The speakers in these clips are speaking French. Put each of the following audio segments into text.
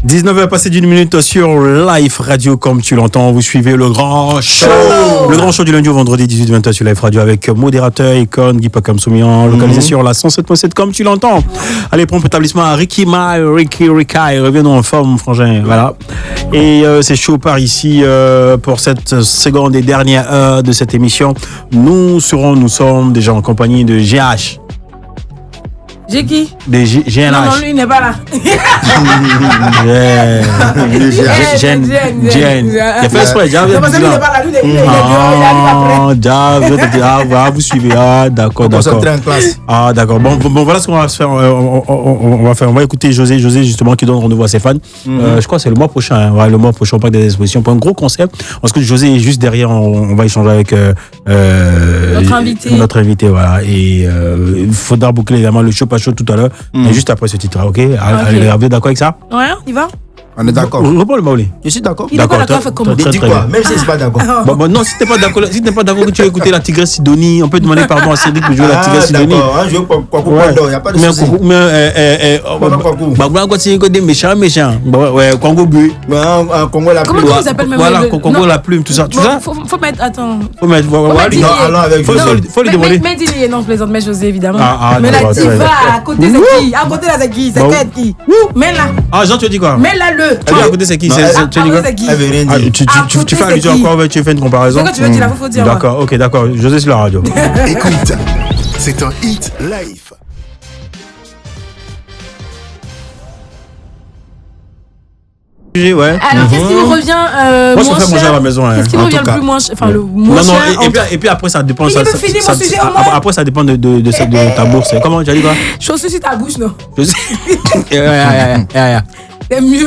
19h passé d'une minute sur Live Radio, comme tu l'entends, vous suivez le grand show. Le grand show du lundi au vendredi 18-20h sur Live Radio avec modérateur Icon, Guy Pakam Soumian, localisé sur la 107.7 comme tu l'entends. Allez, prompt établissement à Ricky Rikai, reviens-nous en forme, frangin, voilà. Et c'est chaud par ici pour cette seconde et dernière heure de cette émission. Nous sommes déjà en compagnie de GH. J'ai qui? GNH. Non, lui, il n'est pas là. Jen. Il a fait exprès, Non, parce que lui, il n'est pas là. Lui, il arrive après. Ah, vous suivez. Ah, d'accord. Ah, d'accord. Bon, voilà ce qu'on va faire. On va écouter José, justement, qui donne rendez-vous à ses fans. Je crois que c'est le mois prochain. Hein. Ouais, le mois prochain, on parle des expositions pour un gros concept. Parce que José est juste derrière. On va échanger avec notre invité. Voilà. Et il faudra boucler évidemment le show chaud tout à l'heure, mais juste après ce titre, ok? Allez, vous êtes d'accord avec ça? Ouais, on y va? On est d'accord. Reprends le Maolé. Je suis d'accord. Il est pas d'accord, fait comment? Dis quoi? Même si je suis pas d'accord. Bon, non, si t'es pas d'accord, que tu veux écouter la Tigresse Sidonie, on peut demander pardon à Cédric de jouer la Tigresse Sidonie. D'accord, je veux Kwaku Pardon, il n'y a pas de souci. Bah, continue que des méchants. Ouais, Congo Bu. Congo la plume. Comment ils s'appellent même? Voilà, Congo la plume, tout ça. Faut mettre, attends. Faut mettre, faut lui demander. Mais dis-lui, non, je plaisante, mais José, évidemment. Mais la diva, à côté, c'est qui? À côté, là, c'est qui? C'est qui? Mets-là. Ah, Jean, tu dis quoi? Mets-là le. À côté, c'est qui? Tu fais allusion à quoi? Tu fais une comparaison? C'est quoi tu veux dire? Il faut dire. D'accord, ok, d'accord. José sur la radio. Écoute, c'est un hit live. Ouais. Alors, qu'est-ce qui vous revient moi, je préfère manger à la maison. Qu'est-ce qui vous revient le plus moins cher? Enfin, le moins cher. Et puis après, ça dépend. Après, ça dépend de ta bourse. Comment tu as dit quoi? Je suis aussi ta bouche, non? C'est mieux.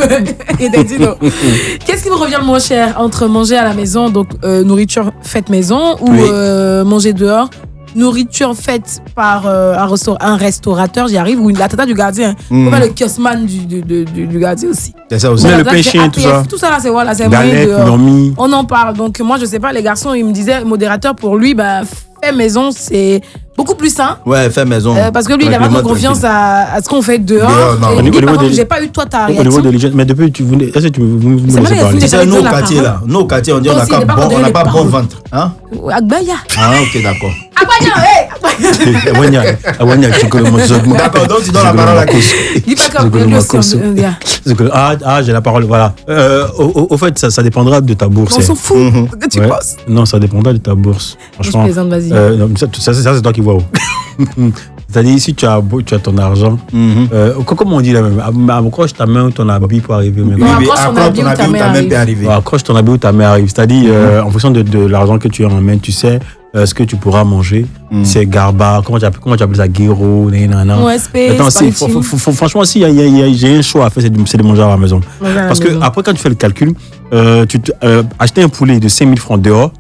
Qu'est-ce qui vous revient le moins cher entre manger à la maison, donc nourriture faite maison, ou manger dehors? Nourriture faite par un restaurateur, j'y arrive, ou la tata du gardien, comme le kiosman du gardien aussi. C'est ça aussi. Le pain chien, tout ça. Tout ça là, c'est voilà, c'est moyen de. On en parle. Donc moi, je sais pas, les garçons, ils me disaient, modérateur, pour lui, fait maison, c'est beaucoup plus sain. Ouais, fait maison. Parce que lui, il a vraiment confiance à ce qu'on fait dehors. Au niveau de j'ai pas eu toi ta réaction. Au niveau de l'hygiène, mais depuis tu voulais. Est-ce que tu me laisses parler? C'est nous au quartier là. Nous au quartier, on dit on n'a pas bon ventre. Hein? Agbaya. Ah, ok, d'accord. Agbaya, tu connais mon zog. D'accord, donc tu donnes la parole à qui? Dis pas comme Ah, j'ai la parole, voilà. Au fait, ça dépendra de ta bourse. On s'en fout. Que tu penses? Non, ça dépendra de ta bourse. Franchement. Je plaisante, vas-y. Ça, c'est toi qui vois. C'est-à-dire, si tu as ton argent, comment on dit là même, accroche ta main ou ton habit pour arriver même. Oui, accroche ton habit ou ta main peut arriver. Accroche ton habit ou ta main arrive. C'est-à-dire, en fonction de l'argent que tu as en main, tu sais ce que tu pourras manger. C'est garba, comment tu appelles ça, guiro, nanana. Franchement, si j'ai un choix à faire, c'est de manger à la maison. Parce que après, quand tu fais le calcul, acheter un poulet de 5 000 francs dehors,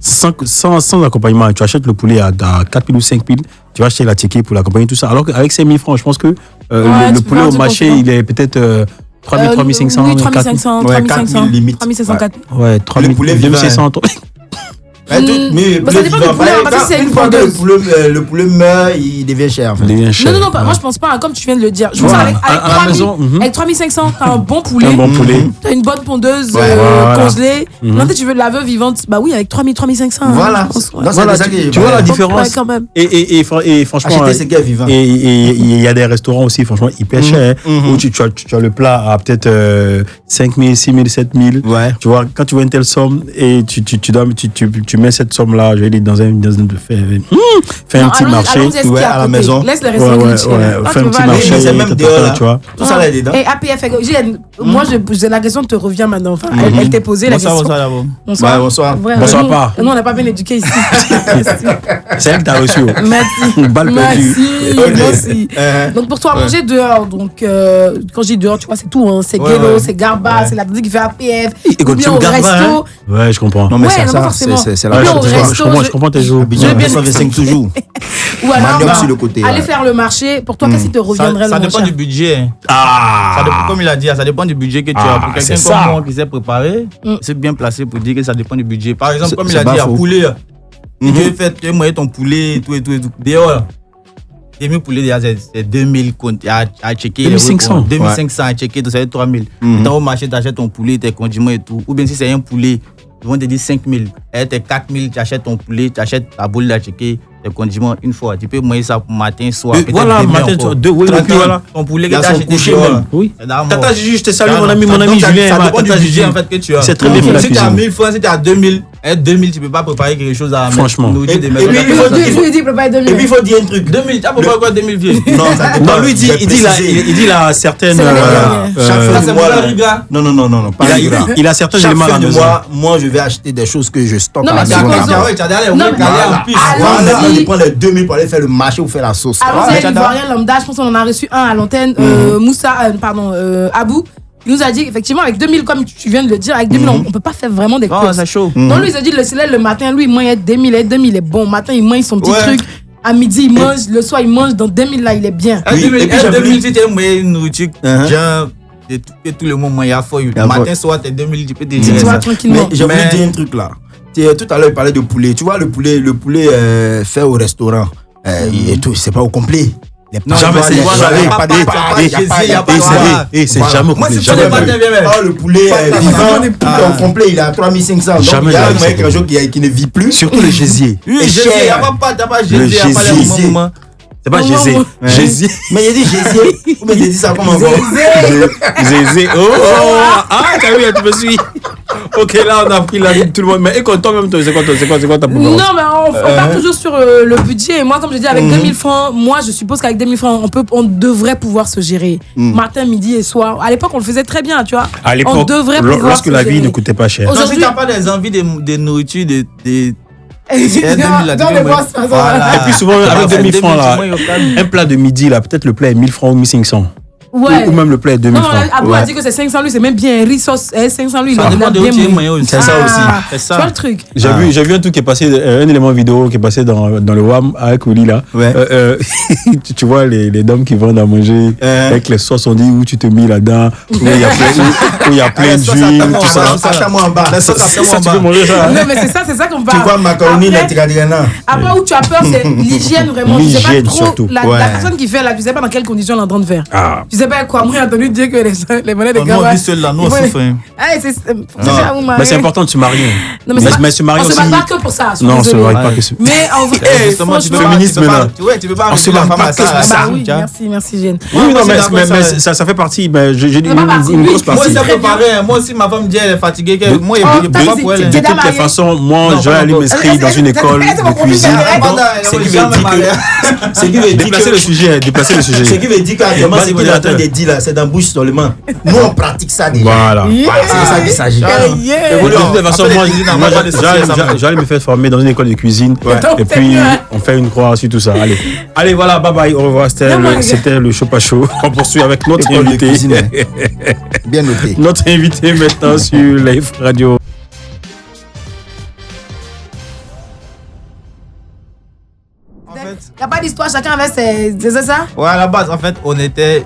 sans accompagnement, tu achètes le poulet à 4 000 ou 5 000, tu vas acheter la ticket pour l'accompagner, tout ça. Alors qu'avec 5 000 francs, je pense que le poulet au marché, il est peut-être 3 000, 3 500, oui, 3 500, 3 500, limite. 3 500, 4 000. Ouais, 3 000, 2 500. Mais ça dépend du poulet, parce que c'est une fois le poulet meurt, il devient cher. Non, moi je pense pas, comme tu viens de le dire. Je pense avec 3500, t'as un bon poulet. T'as une bonne pondeuse congelée. Non, tu veux de la veuve vivante. Bah oui, avec 3000, 3500. Voilà. Tu vois la différence. Et franchement, acheter ce qui est vivant. Et il y a des restaurants aussi, franchement, hyper chers, où tu as le plat à peut-être 5 000, 6 000, 7 000. Tu vois, quand tu vois une telle somme et tu mets cette somme-là, je vais dire, dans un fais un petit marché à la maison. Laisse les restaurants. Fais un petit marché. C'est même dehors, tu vois. Tout ça là est dedans. Et APF, moi, la question te revient maintenant. Enfin, elle t'est posée la question. Bonsoir. Bonsoir. Bonsoir pas. Nous, on n'a pas bien éduqué ici. C'est elle que t'as reçu. Merci. Balle perdue. Merci. Donc, pour toi, manger dehors, donc, quand je dis dehors, tu vois, c'est tout. C'est Guélo, c'est Garba, c'est la petite qui fait APF. Ou bien au resto. Ouais, je comprends. Non, mais c'est la je comprends tes jours. Je vais bien 125 toujours. Ou alors, sur le côté. aller faire le marché. Pour toi, qu'est-ce qui te reviendrait le moins cher? Ça dépend du budget. Comme il a dit, ça dépend du budget que tu as. Pour quelqu'un comme moi qui s'est préparé, c'est bien placé pour dire que ça dépend du budget. Par exemple, comme il a dit, poulet. Tu veux manger ton poulet et tout. Dehors, 2000 poulets, déjà, c'est 2000 comptes à checker. 2500. 2500 à checker, donc ça fait 3000. Dans au marché, tu achètes ton poulet, tes condiments et tout. Ou bien si c'est un poulet, ils vont te dire 5000. Et t'es 4000, tu achètes ton poulet, tu achètes ta boule à checker, tes condiments une fois. Tu peux manger ça matin, soir. Voilà, matin, soir, deux. Oui, voilà. Ton poulet que tu as acheté dehors. Oui. Tata Gigi, je te salue, mon ami Julien. Ça dépend du budget en fait que tu as. C'est très bien fait la cuisine. Si tu as 1000 francs, si tu as 2000, 2000, tu peux pas préparer quelque chose à franchement. Et puis il faut dire un truc. 2000, tu as préparé quoi 2000 vieux? Non, lui il dit là certaines. Non. Il a certains éléments à la maison. Moi, je vais acheter des choses que je stocke à la maison. Tu as derrière les Voilà, tu prends les 2000 pour aller faire le marché ou faire la sauce. Alors, vous avez rien lambda, je pense qu'on en a reçu un à l'antenne, Abou. Il nous a dit effectivement avec 2000 comme tu viens de le dire, avec 2000 on peut pas faire vraiment des courses. C'est chaud. Donc lui il a dit le soleil le matin, lui il mange 2000 il est bon. Matin il mange son petit truc. À midi il mange, le soir il mange, dans 2000 là il est bien. 2000 si tu aimes une nourriture, genre que tout le monde mange à fond. Matin soir t'es 2000 tu peux te dire ça. Tranquillement. Mais j'ai voulu dire un truc là. Tout à l'heure il parlait de poulet. Tu vois le poulet fait au restaurant et tout, c'est pas au complet. Non, jamais c'est jamais au complet. Le poulet vivant, au complet, il est à 3500. Jamais. Il y a quelque chose qui ne vit plus. Surtout le gésier. Il n'y a pas gésier. C'est pas gésier. Gésier. Mais il dit gésier. Ou bien il dit ça comme un bon. Gésier. T'as vu, tu me suis. Ok, là on a pris la vie de tout le monde. Mais écoute, toi-même, c'est quoi ta préférence? Non, mais on part toujours sur le budget. Et moi, comme je dis, avec 2000 francs, moi je suppose qu'avec 2000 francs, on devrait pouvoir se gérer. Matin, midi et soir. À l'époque, on le faisait très bien, tu vois. À l'époque, lorsque la vie ne coûtait pas cher. Aujourd'hui, tu n'as pas des envies de nourriture, dans les boss, et puis souvent avec 2000 francs là, un plat de midi là, peut-être le plat est 1000 francs ou 1500. Ouais. Ou même le plat est 2000 francs. Abou a dit que c'est 500 lui, c'est même bien riz sauce 500 lui, il a bien c'est ça aussi. C'est ça. Tu vois le truc. J'ai vu un truc qui est passé, un élément vidéo qui est passé dans le WAM avec Oli là. Tu vois les dames qui vendent à manger avec les sauces, on dit où tu te mets là-dedans, où il y a plein d'huile, tout ça. Attends-moi en bas. Ça tu peux manger ça. Non mais c'est ça qu'on parle. Tu vois macaroni la tigadriana. Après où tu as peur c'est l'hygiène vraiment. L'hygiène surtout. La personne qui fait là, tu sais pas dans quelles conditions elle est en train de faire. Tu sais pas quoi, moi j'ai entendu dire que les monnaies des gars. Nous on vit seul là, nous on souffre. Mais c'est important de se marier. Mais se marier aussi. On se marie pas que pour ça. Non, on se marie pas que ça. Mais en vrai, féministe maintenant. Tu peux pas on se marie pas que ça. Oui, merci Jeanne. Oui, non, mais ça fait partie. J'ai dit une grosse partie. Moi aussi, ma femme dit elle est fatiguée. Moi, il de toutes les façons, moi, je vais aller m'inscrire dans une école de cuisine. C'est qui veut dire déplacer le sujet. Ce qui veut dire qu'actuellement, ce qu'il est en train de dire là, c'est dans bouche seulement. Nous, on pratique ça déjà. Voilà. C'est ça qu'il s'agit. De toute façon, moi, j'allais me faire former dans une école de cuisine. Et puis, on fait une croix sur tout ça. Allez, voilà, bye bye, au revoir. C'était le Show Pas Show. On poursuit avec notre invité. Bien noté. Notre invité maintenant sur Live Radio. Il n'y a pas d'histoire, chacun avait ses. C'est ça? Ouais, à la base, en fait, on était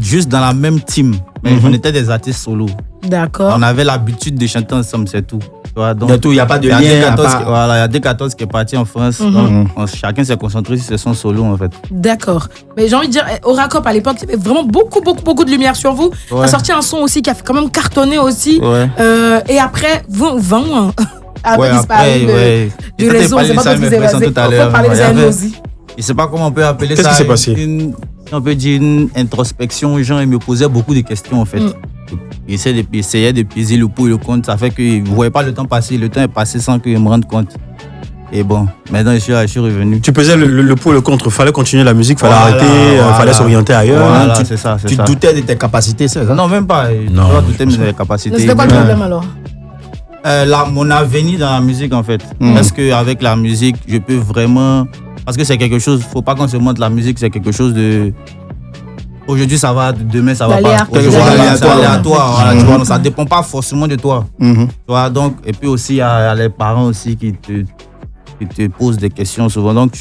juste dans la même team. Mais on était des artistes solo. D'accord. On avait l'habitude de chanter ensemble, c'est tout. Donc, il n'y a pas de lien. Voilà, il y a D14 qui est parti en France. Donc, chacun s'est concentré sur son solo, en fait. D'accord. Mais j'ai envie de dire, Oracop, à l'époque, il y avait vraiment beaucoup de lumière sur vous. Tu as sorti un son aussi qui a quand même cartonné aussi. Ouais. Et après, vous, après, du réseau, on ne sait pas trop ce qui s'est passé. On peut parler des années aussi. Je ne sais pas comment on peut appeler ça. Qu'est-ce qui s'est passé? On peut dire une introspection. Les gens ils me posaient beaucoup de questions, en fait. Ils essayaient de peser le pour et le contre. Ça fait qu'ils ne voyaient pas le temps passer. Le temps est passé sans qu'ils me rendent compte. Et bon, maintenant, je suis revenu. Tu pesais le pour et le contre. Il fallait continuer la musique, il fallait arrêter, il fallait s'orienter ailleurs. Voilà, c'est ça. Tu doutais de tes capacités, c'est ça? Non, même pas. Je doutais de mes capacités. C'était quoi le problème alors? Mon avenir dans la musique, en fait. Parce qu'avec la musique, je peux vraiment... Parce que c'est quelque chose, il ne faut pas qu'on se montre la musique, c'est quelque chose de... Aujourd'hui, ça va, demain, ça va pas. C'est aléatoire. Voilà, tu vois, ça ne dépend pas forcément de toi. Tu vois, donc, et puis aussi, il y a les parents aussi qui te posent des questions souvent. Donc,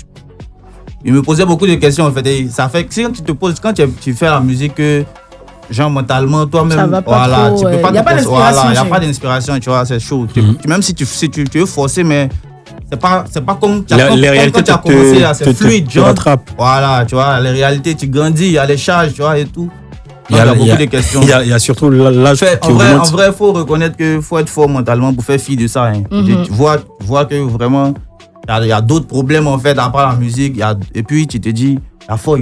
ils me posaient beaucoup de questions, en fait. Et ça fait que quand tu fais la musique, genre mentalement, toi-même, voilà, tu peux pas... Il n'y a pas d'inspiration. Il n'y a pas d'inspiration, tu vois, c'est chaud. Même si tu veux forcer, mais... c'est pas comme les réalités quand tu as commencé là, c'est fluide, tu rattrapes. Voilà, tu vois, les réalités, tu grandis, il y a les charges, tu vois, et tout. Il y a beaucoup de questions. Il y a surtout l'âge qui augmente. En vrai, il faut reconnaître qu'il faut être fort mentalement pour faire fi de ça. Hein. Tu vois que vraiment, il y a d'autres problèmes en fait, à part la musique. Et puis, tu te dis, la foi,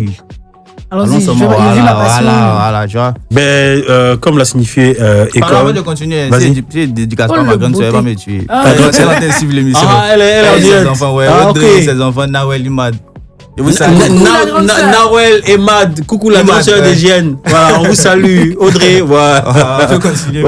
allons-y, je vais vivre ma passion. Voilà, tu vois. Ben, comme l'a signifié école. Avant de continuer, c'est dédicace par ma grande soeur, elle va me tuer. Elle va t'insuivre l'émission. Elle ses enfants, ouais. Ses enfants, Nawel Imad. Et vous savez, Nawel et Mad, coucou la grande sœur d'hygiène. Voilà, on vous salue. Audrey, voilà. On peut continuer.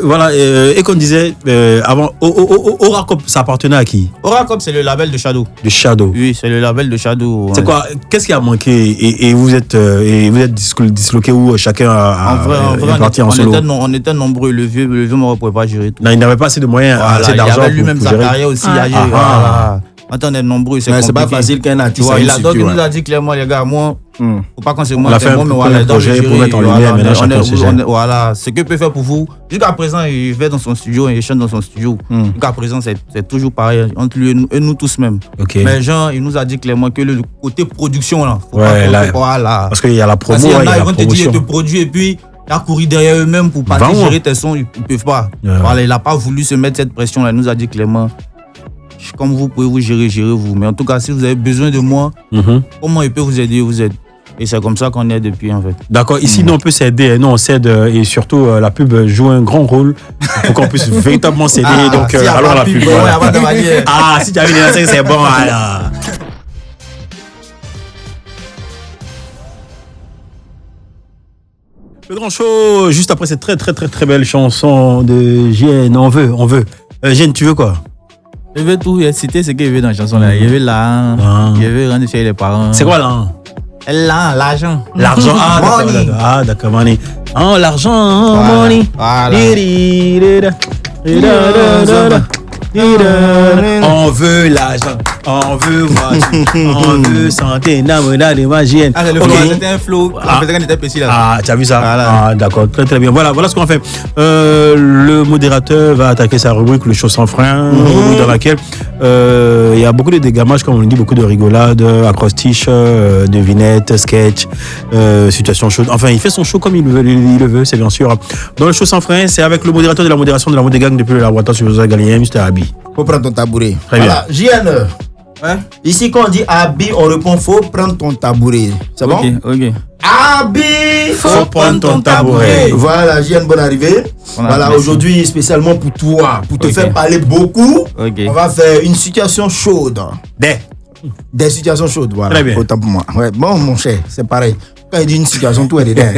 Voilà. Et qu'on disait, avant, Oracop, ça appartenait à qui? Oracop, c'est le label de Shadow. De Shadow. Oui, c'est le label de Shadow. C'est quoi? Qu'est-ce qui a manqué? Et vous êtes disloqué où chacun est parti en solo? On était nombreux. Le vieux ne pouvait pas gérer tout. Non, il n'avait pas assez de moyens, assez d'argent. Il avait lui-même sa carrière aussi à gérer. Voilà. Quand on est nombreux, c'est compliqué. C'est pas facile qu'un artiste. Donc il nous a dit clairement, les gars, moi, faut pas qu'on se monte. On a fait un projet pour mettre en lumière, maintenant chacun se gère. Voilà, ce que peut faire pour vous. Jusqu'à présent, il va dans son studio, il chante dans son studio. Jusqu'à présent, c'est toujours pareil entre lui et nous tous même. Mais Jean, il nous a dit clairement que le côté production là, faut pas parce qu'il y a la promo, il y en a, ils vont te dire, ils te produisent et puis il a couru derrière eux-mêmes pour pas gérer tes sons, ils peuvent pas. Voilà, il a pas voulu se mettre cette pression là, il nous a dit clairement. Comme vous pouvez vous gérer vous. Mais en tout cas, si vous avez besoin de moi, comment je peux vous aider, vous aide. Et c'est comme ça qu'on est depuis, en fait. D'accord. Ici, nous, on peut s'aider. Nous, on s'aide. Et surtout, la pub joue un grand rôle pour qu'on puisse véritablement s'aider. Donc, si alors la pub. Voilà. Si tu as vu les c'est bon. Alors. Le grand show, juste après cette très belle chanson de JN. On veut. JN, tu veux quoi? Je veux tout citer ce qu'il veut dans la chanson là. Il veut l'argent, il veut rendre chez les parents. C'est quoi l'argent? L'argent. L'argent, d'accord, money. Oh, l'argent, money. On veut l'argent, on veut voiture, on veut santé, namona de magienne. Le flow, c'était un flow. On était précis là. Tu as vu ça? Voilà. D'accord, très bien. Voilà ce qu'on fait. Le modérateur va attaquer sa rubrique, le show sans frein, dans laquelle il y a beaucoup de dégamages, comme on le dit, beaucoup de rigolades, acrostiches, devinettes, sketch, situations chaudes. Enfin, il fait son show comme il le veut, c'est bien sûr. Dans le show sans frein, c'est avec le modérateur de la modération de la Modégang depuis le laboratoire sur José Galien, Mr. Abi. Faut prendre ton tabouret. Très bien. JN. Ouais. Ici, quand on dit Abi, on répond faut prendre ton tabouret. C'est bon? Ok. Abi, faut prendre ton tabouret. Voilà, JN, bonne arrivée. Voilà, aujourd'hui, spécialement pour toi, pour te faire parler beaucoup, on va faire une situation chaude. Des situations chaudes, voilà. Très bien. Autant pour moi. Ouais, bon, mon cher, c'est pareil. Quand il dit une situation, tout est dedans.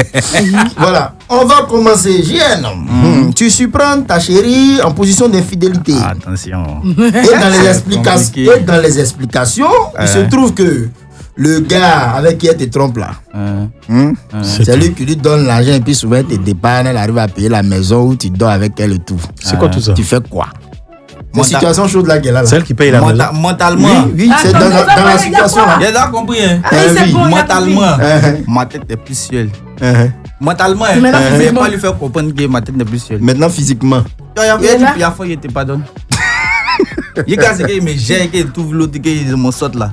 Voilà, on va commencer. JN, tu surprends ta chérie en position d'infidélité. Attention. Et dans les explications, il se trouve que le gars avec qui elle te trompe là, c'est lui qui lui donne l'argent et puis souvent elle te dépanne, elle arrive à payer la maison où tu dors avec elle et tout. C'est quoi tout ça? Tu fais quoi? C'est une situation chaude là qu'elle a là. C'est elle qui paye la maison. Mentalement. Oui, c'est dans la situation là. Il a compris, hein? Mentalement. Ma tête est plus seule. Mentalement, je ne vais pas lui faire comprendre que ma tête n'est plus seule. Maintenant, physiquement. Il y a une fois, il te pardonne. Il y a qu'il me gère, qu'il trouve l'autre, qu'il me saute là.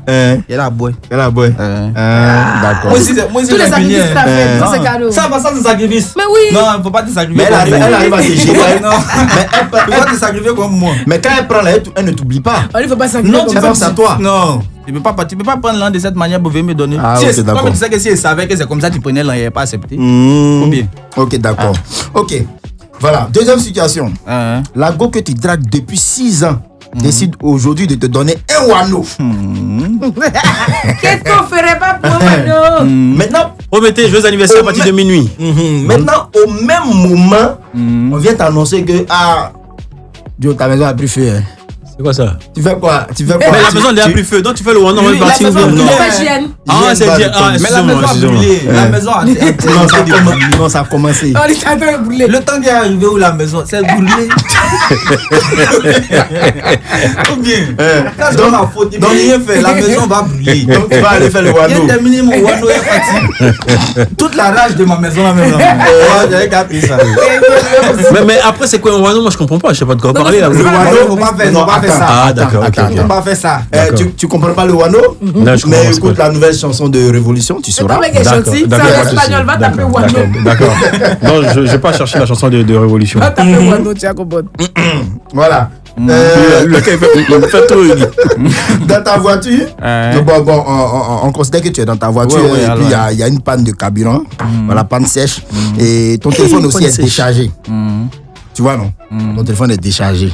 Il a boy. D'accord. Moi, tous les sacrifices que tu as fait, c'est cadeau. Ça, c'est sacrifice. Mais oui. Non, il ne faut pas te sacrifier. Mais elle arrive à se gérer. Mais elle peut pas te sacrifier comme moi. Mais quand elle prend là, elle ne t'oublie pas. Il ne faut pas sacrifier. Non, tu penses à toi. Non. Tu peux pas prendre l'an de cette manière pour venir me donner. Ok, d'accord. Comme tu sais que si elle savait que c'est comme ça, tu prenais l'an et elle n'a pas accepté. Combien? Ok, d'accord. Ok. Voilà, deuxième situation. La go que tu dragues depuis 6 ans décide aujourd'hui de te donner un wano. Qu'est-ce qu'on ferait pas pour un wano? Maintenant, promettez, joyeux anniversaire à partir de minuit. Maintenant, au même moment, on vient t'annoncer que Dio, ta maison a pris feu. C'est quoi ça? Tu fais quoi? Mais la maison n'a plus feu, donc tu fais le wano, on va partir. Non, c'est bien. Mais la maison a brûlé. La maison a Non, ça a commencé. Le temps qui est arrivé où la maison s'est brûlée. Ou bien, quand je donne la faute, il ne peut rien faire, la maison va brûler. Donc tu vas aller faire le wano. J'ai terminé mon wano et parti. Toute la rage de ma maison là maintenant. J'avais capté ça. Mais après, c'est quoi un wano? Moi, je comprends pas. Je sais pas de quoi parler là. Le wano, il ne faut pas faire. fait ça. Ah, d'accord. On n'a pas fait ça. Tu comprends pas le Wano? Non, je comprends. Mais écoute la nouvelle chanson de Révolution, tu sauras. C'est sorti, c'est en espagnol, va taper Wano. D'accord. Non, je vais pas chercher la chanson de Révolution. Va taper Wano, tu as compris. Voilà. Dans ta voiture, on considère que tu es dans ta voiture et puis il y a une panne de carburant, voilà, panne sèche, et ton téléphone aussi est déchargé. Tu vois, non? Ton téléphone est déchargé.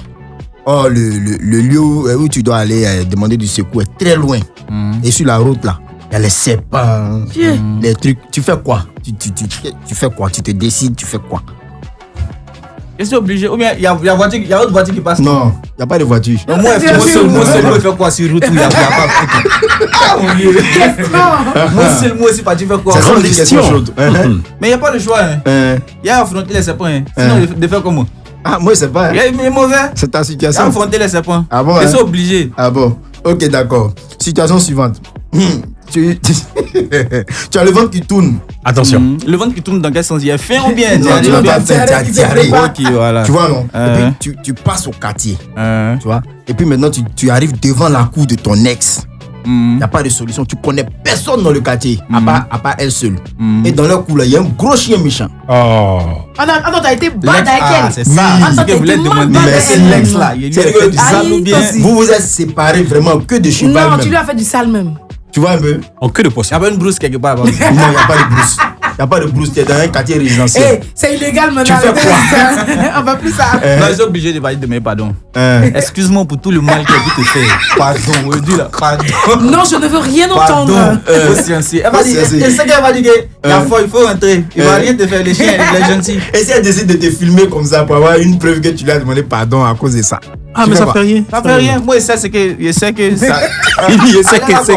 Or, le lieu où tu dois aller demander du secours est très loin. Et sur la route, là, il y a les serpents, les trucs. Tu fais quoi? Tu fais quoi? Tu te décides, tu fais quoi? Est-ce que c'est obligé? Ou bien il y a autre voiture qui passe? Non, il n'y a pas de voiture. Moi, seulement, il fait quoi sur route où il n'y a pas de Moi, seulement aussi, tu fais quoi? C'est une question. Mais il n'y a pas de choix. Il y a affronter les serpents. Sinon, de faire comment? Ah, moi, c'est pas. Il est mauvais. C'est ta Il y a situation. affronter les serpents. Ah bon? C'est obligé. Ah bon? Ok, d'accord. Situation suivante. Tu as le ventre qui tourne. Attention. Le ventre qui tourne dans quel sens? Il y a faim ou bien? Non, tu n'as pas faim, tu as diarrhée. Ok, voilà. Tu vois, non? Et puis, tu passes au quartier. Tu vois? Et puis maintenant, tu arrives devant la cour de ton ex. Il n'y a pas de solution. Tu connais personne dans le quartier, à part elle seule. Et dans leur cour, il y a un gros chien méchant. Oh. Attends, t'as été bad avec elle. C'est ça. Attends, Je voulais demander. Mais C'est l'ex là. Il C'est fait du sale ou bien? Vous vous êtes séparés vraiment que de cheval Non, même. tu lui as fait du sale même. Tu vois un peu? En queue de Il y poisson. a pas une brousse quelque part. Non, il n'y a pas de brousse. Il n'y a pas de brousse. Tu es dans un quartier résidentiel. C'est illégal maintenant. Tu fais quoi? On va plus ça. Non, je suis obligé de demander pardon. Excuse-moi pour tout le mal que j'ai fait. Pardon, on dit là. Pardon. Non, je ne veux rien entendre. Elle va dire, c'est ça qu'elle va dire. Il faut rentrer. Il va rien te faire, les chiens, il est gentil. Et si elle décide de te filmer comme ça pour avoir une preuve que tu lui as demandé pardon à cause de ça? Ah, mais ça fait rien. Ça fait rien. Moi, je sais que ça. Il sait que c'est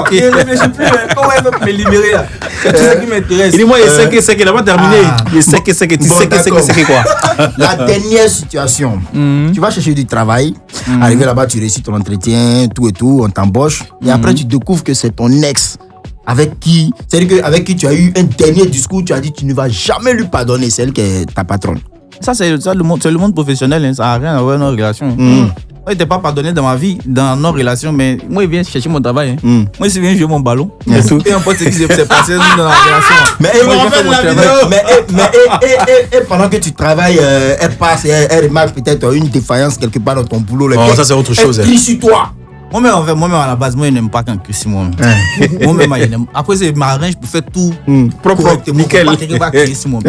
que. Je ne réfléchis plus. Comment elle veut me libérer là? C'est tout ce qui m'intéresse. Il dit, moi, il sait que c'est qu'il n'a pas terminé. Il sait que c'est que tu sais que c'est que quoi. La dernière situation, tu vas chercher du travail, arrivé là-bas, tu réussis ton entretien, tout et tout, on t'embauche, et après tu découvres que c'est ton ex avec qui tu as eu un dernier discours, tu as dit tu ne vas jamais lui pardonner, c'est elle qui est ta patronne. Ça, c'est le monde professionnel, hein. Ça n'a rien à voir avec nos relations. Moi, il t'est pas pardonné dans ma vie, dans nos relations, mais moi, il vient chercher mon travail. Hein. Moi, il vient jouer mon ballon. Et tout. Peu importe ce qui s'est passé dans la relation. Mais elle me rappelle la vidéo. Mais pendant que tu travailles, elle passe, elle remarque peut-être une défaillance quelque part dans ton boulot. Oh, ça, c'est autre chose. Elle crie sur toi. Moi-même, à la base, moi, je n'aime pas quand crie sur moi. Moi-même, je n'aime. Après, c'est m'arrange pour faire tout propre, nickel. Pas crier sur moi.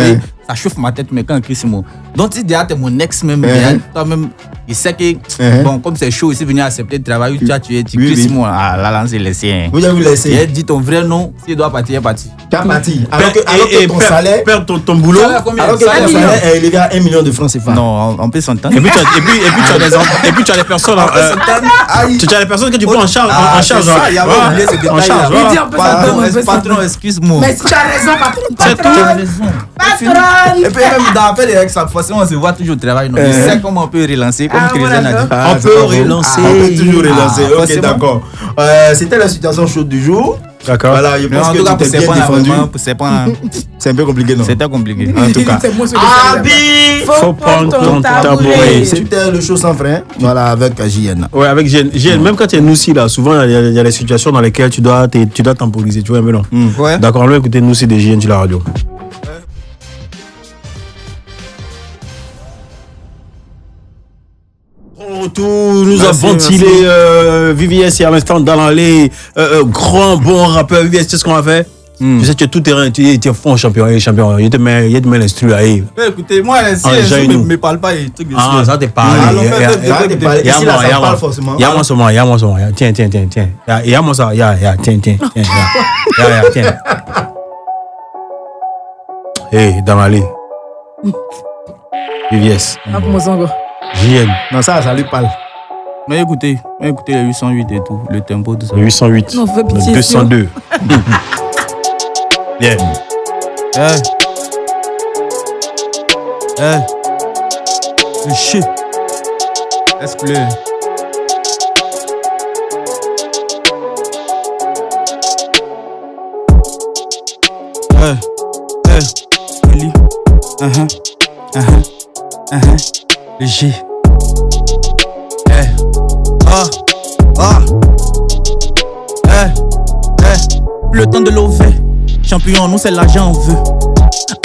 Ça chauffe ma tête, mais quand crie sur moi. Donc, si déjà, t'es mon ex même, toi-même, il sait que, bon, comme c'est chaud, ici, venir accepter de travailler, tu cries sur moi. Ah, là, c'est laissé. Vous avez laissé. Il dit ton vrai nom, s'il doit partir, il est parti. Tu as parti. Alors que ton salaire. Perdre ton boulot. Alors que ton salaire est élevé à 1 million de francs CFA. Non, on peut s'entendre. Et puis tu as des personnes. Tu as des personnes que tu prends en charge. En charge. En charge. Patron, excuse-moi. Mais si tu as raison, patron. C'est tout. Patron. Et puis même dans l'affaire avec sa forcément on se voit toujours au travail. Je sais comment on peut relancer, comme Christian a dit. On peut relancer. On peut toujours relancer. Ok, d'accord. C'était la situation chaude du jour. D'accord. Voilà, je pense que tu t'es bien défendu. C'est un peu compliqué, non? C'était compliqué. En tout cas. Abi, faut prendre ton tabouret. C'était le show sans frein. Voilà, avec JN. Ouais, avec JN. Même quand tu es Noussi, là, souvent, il y a des situations dans lesquelles tu dois temporiser. Tu vois, mais non. Ouais. D'accord, on va écouter Noussi de JN sur la radio. Nous avons ventilé VVS et à l'instant dans l'allée, grand bon rappeur VVS, tu sais ce qu'on a fait? Tu sais, tu es tout terrain, tu es fond champion, il te met l'instru là. Écoutez, moi, si je ne me parle pas, il y a des trucs de ah, ça t'es parlé. Ici, là, ça parle forcément. Y'a moi ça. Tiens. Y'a moi ça, tiens. Tiens. Hey, dans l'allée. VVS. JN. Non, ça lui parle. Mais écoutez les 808 et tout, le tempo, tout ça. Le 808. Non, fais pitié. Le 202. Yeah. Le shit. Laisse pleurer. Eli. Le G. Le temps de l'OV. Champion, nous c'est l'argent on veut.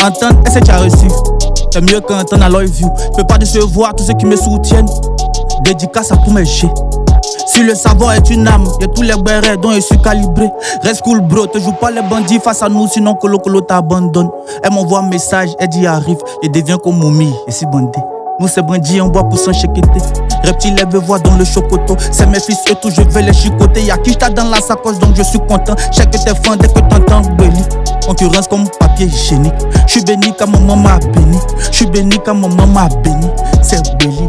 Entendre, est-ce que tu as reçu? C'est mieux qu'entendre à love you. Je peux pas décevoir tous ceux qui me soutiennent. Dédicace à tous mes G. Si le savoir est une âme, y'a tous les bérets dont je suis calibré. Reste cool bro, te joue pas les bandits face à nous, sinon Colo t'abandonne. Elle m'envoie un message, elle dit arrive, et devient comme Moumi, et si bandé. Nous c'est bandits, on boit pour s'enchequeter. Reptile lève voix dans le chocoto. C'est mes fils et tout, je vais les chicoter. Y'a qui t'a dans la sacoche, donc je suis content. Check tes fans dès que t'entends Belly. Concurrence comme papier hygiénique. J'suis béni comme mon maman m'a béni. J'suis béni comme mon maman m'a béni. C'est Belly,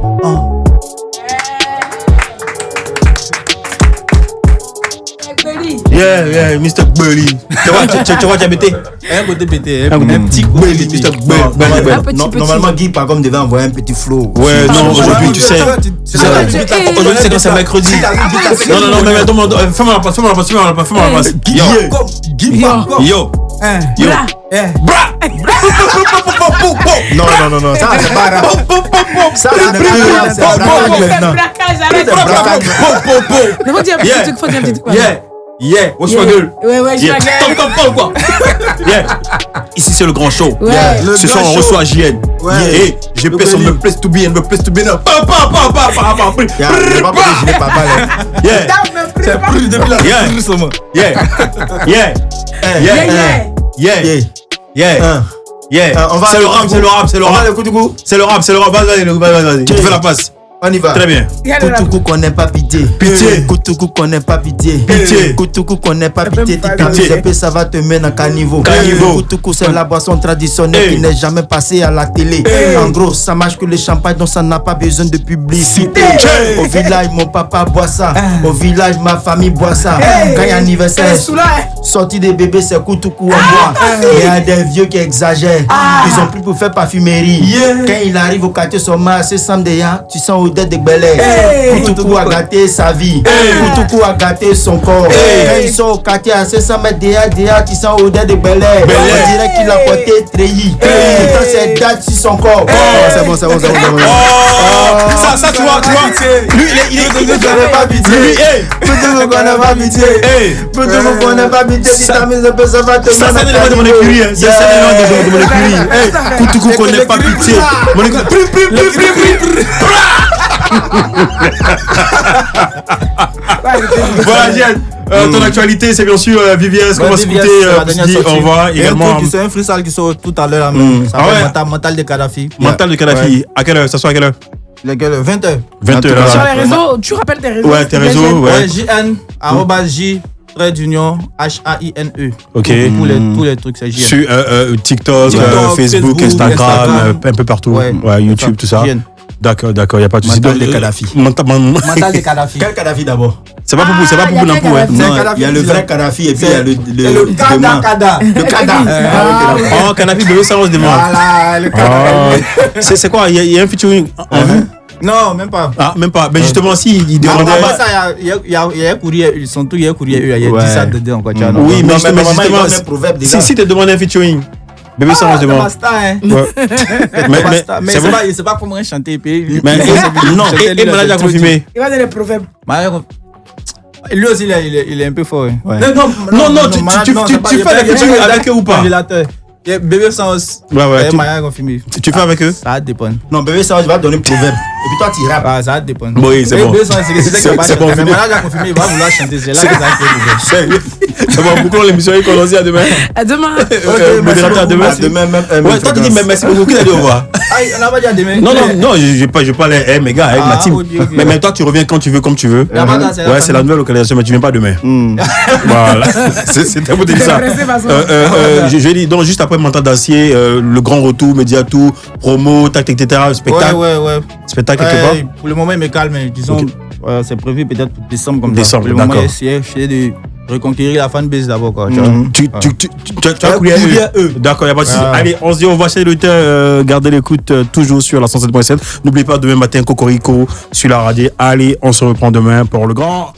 Yeah, Mr. Belly. Tu vois, tu as bêté. Un côté pété, un petit Belly, Mr. Belly. Normalement, Guy, par contre, devait envoyer un petit flow. Ouais, non, aujourd'hui, tu sais. Aujourd'hui, c'est quand c'est mercredi. Non, mais attends, fais-moi la passe. Yo. Non, ça c'est pas grave. Ça c'est pas grave. Yeah, what's my girl? Ouais, je Top, quoi. Yeah. Ici, c'est le grand show. Ouais. Ce soir, on reçoit JN. Et je passe on me place to be and me place to be now. Je n'ai pas parlé. C'est plus depuis la C'est le rap. Vas-y. Tu fais la passe. On y va. Très bien. Koutoukou connaît pas pitié. Koutoukou connaît pas pitié. Koutoukou connaît pas pitié. Tu ça va te mettre en caniveau. Koutoukou c'est la boisson traditionnelle qui n'est jamais passée à la télé. En gros, ça marche que le champagne, donc ça n'a pas besoin de publicité. Au village, mon papa boit ça. Au village, ma famille boit ça. Quand il y a anniversaire, sortie des bébés, c'est Koutoukou en bois. Il y a des vieux qui exagèrent. Ils ont plus pour faire parfumerie. Quand il arrive au quartier Soma, c'est Samdeya, tu sens odeur de Belay. Koutoukou a gâté sa vie. Koutoukou a gâté son corps. Quand ils sont au quartier à 500 mètres derrière, tu sens odeur de Belay. On dirait qu'il a porté treillis. Pourtant c'est date sur son corps. C'est bon. Ça, tu vois. Lui, il connaît pas pitié. Koutoukou connaît pas pitié. Koutoukou connaît pas pitié. Si t'as mis un peu, ça va te ça, c'est l'élément de mon écurie. C'est l'élément de mon écurie. Koutoukou connaît pas pitié. Mon écurie. Voilà, Jeanne. Ton actualité, c'est bien sûr VVS. Comment se coûter au revoir également. C'est un freestyle qui sort tout à l'heure. Ça va Mental de Kadhafi. Mental de Kadhafi. À quelle heure? Ça sort à quelle heure? 20h. 20h. Sur les réseaux, tu rappelles tes réseaux? Ouais, tes réseaux. Ouais. JN, @J. HAINE. Ok. Tous les trucs, c'est JN. Sur TikTok, Facebook, Instagram, un peu partout. Ouais, YouTube, tout ça. D'accord, il n'y a pas de souci. Mental de Kadhafi. Mental de Kadhafi. Quel Kadhafi d'abord? C'est pas pour Nampou. Il y a le vrai Kadhafi et puis il y a le Kada. Le Kada. Oh, Kadhafi de Los Angeles de moi. Voilà, le Kada. C'est quoi? Il y a un featuring en vue? Non, même pas. Ah, même pas. Mais justement, si il demandait. Il y a un courrier, ils sont tous, il y a un courrier, il y a 10 ça dedans. Oui, mais justement, si tu demandes un featuring. Bébé Sarange de moi. Mais c'est pas comment chanter. Non, et Malade a confirmé. Il va dans les proverbes. Lui aussi, il est un peu fort. Non, tu fais la featuring avec eux ou pas? Bébé Sarange. Tu fais avec eux? Ça dépend. Non, Bébé Sarange va donner proverbe. Et puis toi, tu rappes. Ah, ça dépend. Oui, c'est bon. C'est bon. Mais Malade a confirmé, il va vouloir chanter. C'est là que ça a été. C'est bon, pourquoi l'émission est commencée à demain? À demain. Modérateur à demain. Ouais, toi, tu dis merci beaucoup. Qui t'a dit au revoir? On n'a pas dit à demain. Non, je parle avec mes gars, avec ma team. Mais toi, tu reviens quand tu veux, comme tu veux. Ouais, c'est la nouvelle localisation, mais tu viens pas demain. Voilà. C'était pour te dire ça. Je dis, donc, juste après Mental d'Acier, le grand retour, Mediatou, promo, tactique, etc. Spectacle. Ouais. Spectacle quelque part. Pour le moment, il me calme. Disons, c'est prévu peut-être pour décembre comme ça. Pour le moment, essayer de reconquérir la fanbase d'abord. Tu as couru à eux. D'accord, il n'y a pas de souci. Allez, on se dit, on va chez l'auditeur. Gardez l'écoute toujours sur la 107.7. N'oubliez pas, demain matin, Cocorico sur la radio. Allez, on se reprend demain pour le grand.